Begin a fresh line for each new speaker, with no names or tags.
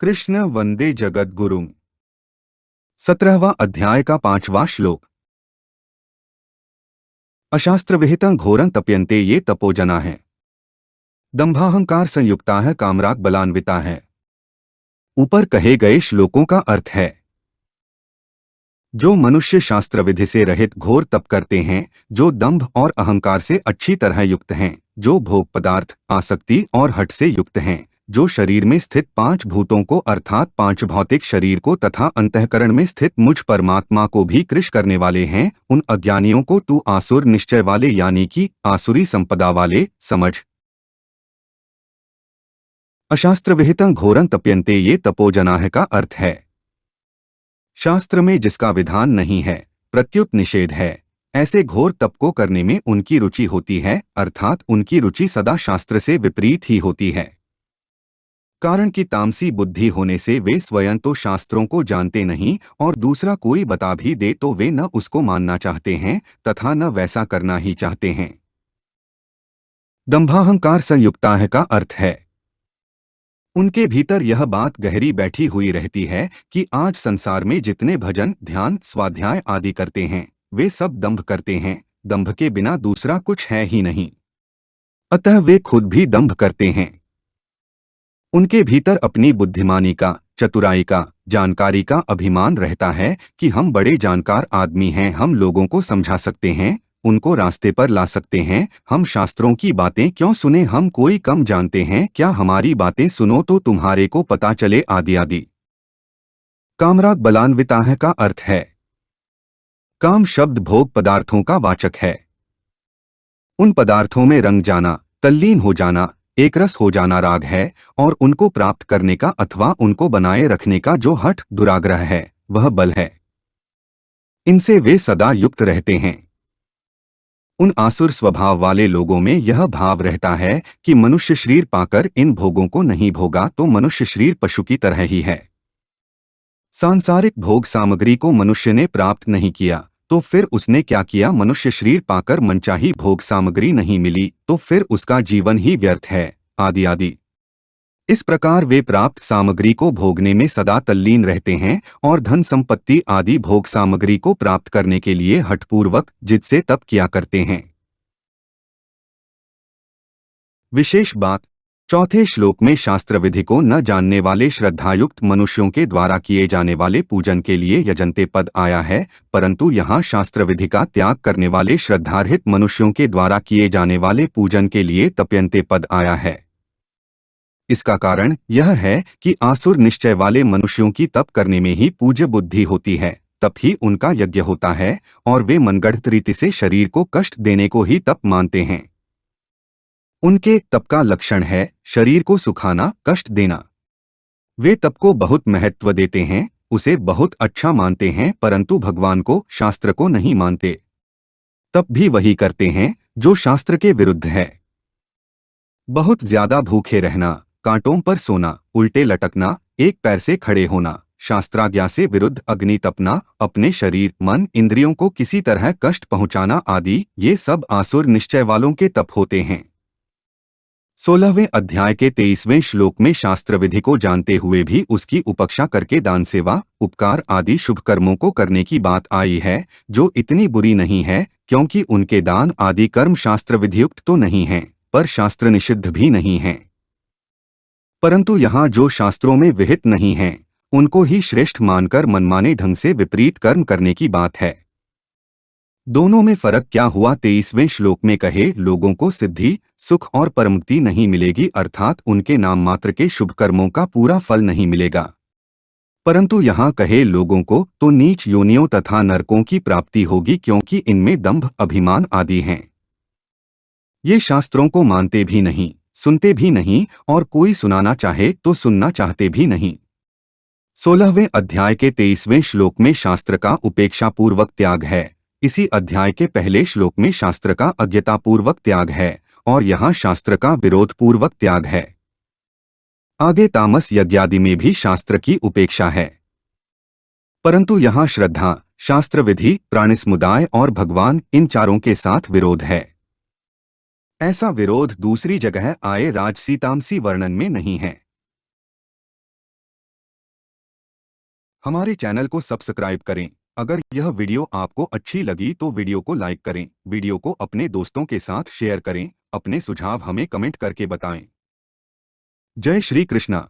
कृष्ण वंदे जगद्गुरुम्। 17वां अध्याय का 5वां श्लोक। अशास्त्र विहितं घोरं तप्यन्ते ये तपोजना है। दंभाहंकार संयुक्ता है, कामराग बलान्विता है। ऊपर कहे गए श्लोकों का अर्थ है, जो मनुष्य शास्त्र विधि से रहित घोर तप करते हैं, जो दंभ और अहंकार से अच्छी तरह युक्त हैं, जो भोग पदार्थ, आसक्ति और हठ से युक्त हैं, जो शरीर में स्थित 5 भूतों को अर्थात 5 भौतिक शरीर को तथा अंतःकरण में स्थित मुझ परमात्मा को भी कृश करने वाले हैं, उन अज्ञानियों को तू आसुर निश्चय वाले यानी कि आसुरी संपदा वाले समझ। अशास्त्र विहितं घोरं तप्यन्ते ये तपोजनाः का अर्थ है, शास्त्र में जिसका विधान नहीं है, प्रत्युत निषेध है, ऐसे घोर तप को करने में उनकी रुचि होती है, अर्थात उनकी रुचि सदा शास्त्र से विपरीत ही होती है। कारण कि तामसी बुद्धि होने से वे स्वयं तो शास्त्रों को जानते नहीं और दूसरा कोई बता भी दे तो वे न उसको मानना चाहते हैं तथा न वैसा करना ही चाहते हैं। दंभाहंकार संयुक्ता है का अर्थ है, उनके भीतर यह बात गहरी बैठी हुई रहती है कि आज संसार में जितने भजन, ध्यान, स्वाध्याय आदि करते हैं, वे सब दंभ करते हैं। दंभ के बिना दूसरा कुछ है ही नहीं, अतः वे खुद भी दंभ करते हैं। उनके भीतर अपनी बुद्धिमानी का, चतुराई का, जानकारी का अभिमान रहता है कि हम बड़े जानकार आदमी हैं, हम लोगों को समझा सकते हैं, उनको रास्ते पर ला सकते हैं, हम शास्त्रों की बातें क्यों सुने, हम कोई कम जानते हैं क्या, हमारी बातें सुनो तो तुम्हारे को पता चले आदि आदि। कामराग बलान्विता है का अर्थ है, काम शब्द भोग पदार्थों का वाचक है। उन पदार्थों में रंग जाना, तल्लीन हो जाना, एकरस हो जाना राग है, और उनको प्राप्त करने का अथवा उनको बनाए रखने का जो हठ, दुराग्रह है, वह बल है। इनसे वे सदा युक्त रहते हैं। उन आसुर स्वभाव वाले लोगों में यह भाव रहता है कि मनुष्य शरीर पाकर इन भोगों को नहीं भोगा तो मनुष्य शरीर पशु की तरह ही है। सांसारिक भोग सामग्री को मनुष्य ने प्राप्त नहीं किया तो फिर उसने क्या किया, मनुष्य शरीर पाकर मनचाही भोग सामग्री नहीं मिली तो फिर उसका जीवन ही व्यर्थ है, आदि आदि। इस प्रकार वे प्राप्त सामग्री को भोगने में सदा तल्लीन रहते हैं और धन संपत्ति आदि भोग सामग्री को प्राप्त करने के लिए हठपूर्वक जिद से तप किया करते हैं। विशेष बात, चौथे श्लोक में शास्त्र विधि को न जानने वाले श्रद्धायुक्त मनुष्यों के द्वारा किए जाने वाले पूजन के लिए यजन्ते पद आया है, परंतु यहाँ शास्त्र विधि का त्याग करने वाले श्रद्धारहित मनुष्यों के द्वारा किए जाने वाले पूजन के लिए तप्यन्ते पद आया है। इसका कारण यह है कि आसुर निश्चय वाले मनुष्यों की तप करने में ही पूज्य बुद्धि होती है, तप ही उनका यज्ञ होता है और वे मनगढ़ंत रीति से शरीर को कष्ट देने को ही तप मानते हैं। उनके तप का लक्षण है शरीर को सुखाना, कष्ट देना। वे तप को बहुत महत्व देते हैं, उसे बहुत अच्छा मानते हैं, परंतु भगवान को, शास्त्र को नहीं मानते। तप भी वही करते हैं जो शास्त्र के विरुद्ध है। बहुत ज्यादा भूखे रहना, कांटों पर सोना, उल्टे लटकना, एक पैर से खड़े होना, शास्त्राज्ञा से विरुद्ध अग्नि तपना, अपने शरीर, मन, इंद्रियों को किसी तरह कष्ट पहुंचाना आदि, ये सब आसुर निश्चय वालों के तप होते हैं। 16वें अध्याय के 23वें श्लोक में शास्त्र विधि को जानते हुए भी उसकी उपेक्षा करके दान, सेवा, उपकार आदि शुभ कर्मों को करने की बात आई है, जो इतनी बुरी नहीं है क्योंकि उनके दान आदि कर्म शास्त्र विधियुक्त तो नहीं हैं, पर शास्त्र निषिद्ध भी नहीं हैं। परंतु यहाँ जो शास्त्रों में विहित नहीं हैं, उनको ही श्रेष्ठ मानकर मनमाने ढंग से विपरीत कर्म करने की बात है। दोनों में फर्क क्या हुआ, 23वें श्लोक में कहे लोगों को सिद्धि, सुख और परमुक्ति नहीं मिलेगी, अर्थात उनके नाम मात्र के शुभ कर्मों का पूरा फल नहीं मिलेगा। परंतु यहाँ कहे लोगों को तो नीच योनियों तथा नरकों की प्राप्ति होगी, क्योंकि इनमें दंभ, अभिमान आदि हैं। ये शास्त्रों को मानते भी नहीं, सुनते भी नहीं और कोई सुनाना चाहे तो सुनना चाहते भी नहीं। 16वें अध्याय के 23वें श्लोक में शास्त्र का उपेक्षापूर्वक त्याग है, इसी अध्याय के पहले श्लोक में शास्त्र का अज्ञतापूर्वक त्याग है और यहाँ शास्त्र का विरोधपूर्वक त्याग है। आगे तामस यज्ञादि में भी शास्त्र की उपेक्षा है, परंतु यहाँ श्रद्धा, शास्त्र विधि, प्राणी समुदाय और भगवान, इन चारों के साथ विरोध है। ऐसा विरोध दूसरी जगह आए राजसी तामसी वर्णन में नहीं है। हमारे चैनल को सब्सक्राइब करें। अगर यह वीडियो आपको अच्छी लगी तो वीडियो को लाइक करें, वीडियो को अपने दोस्तों के साथ शेयर करें, अपने सुझाव हमें कमेंट करके बताएं। जय श्री कृष्णा।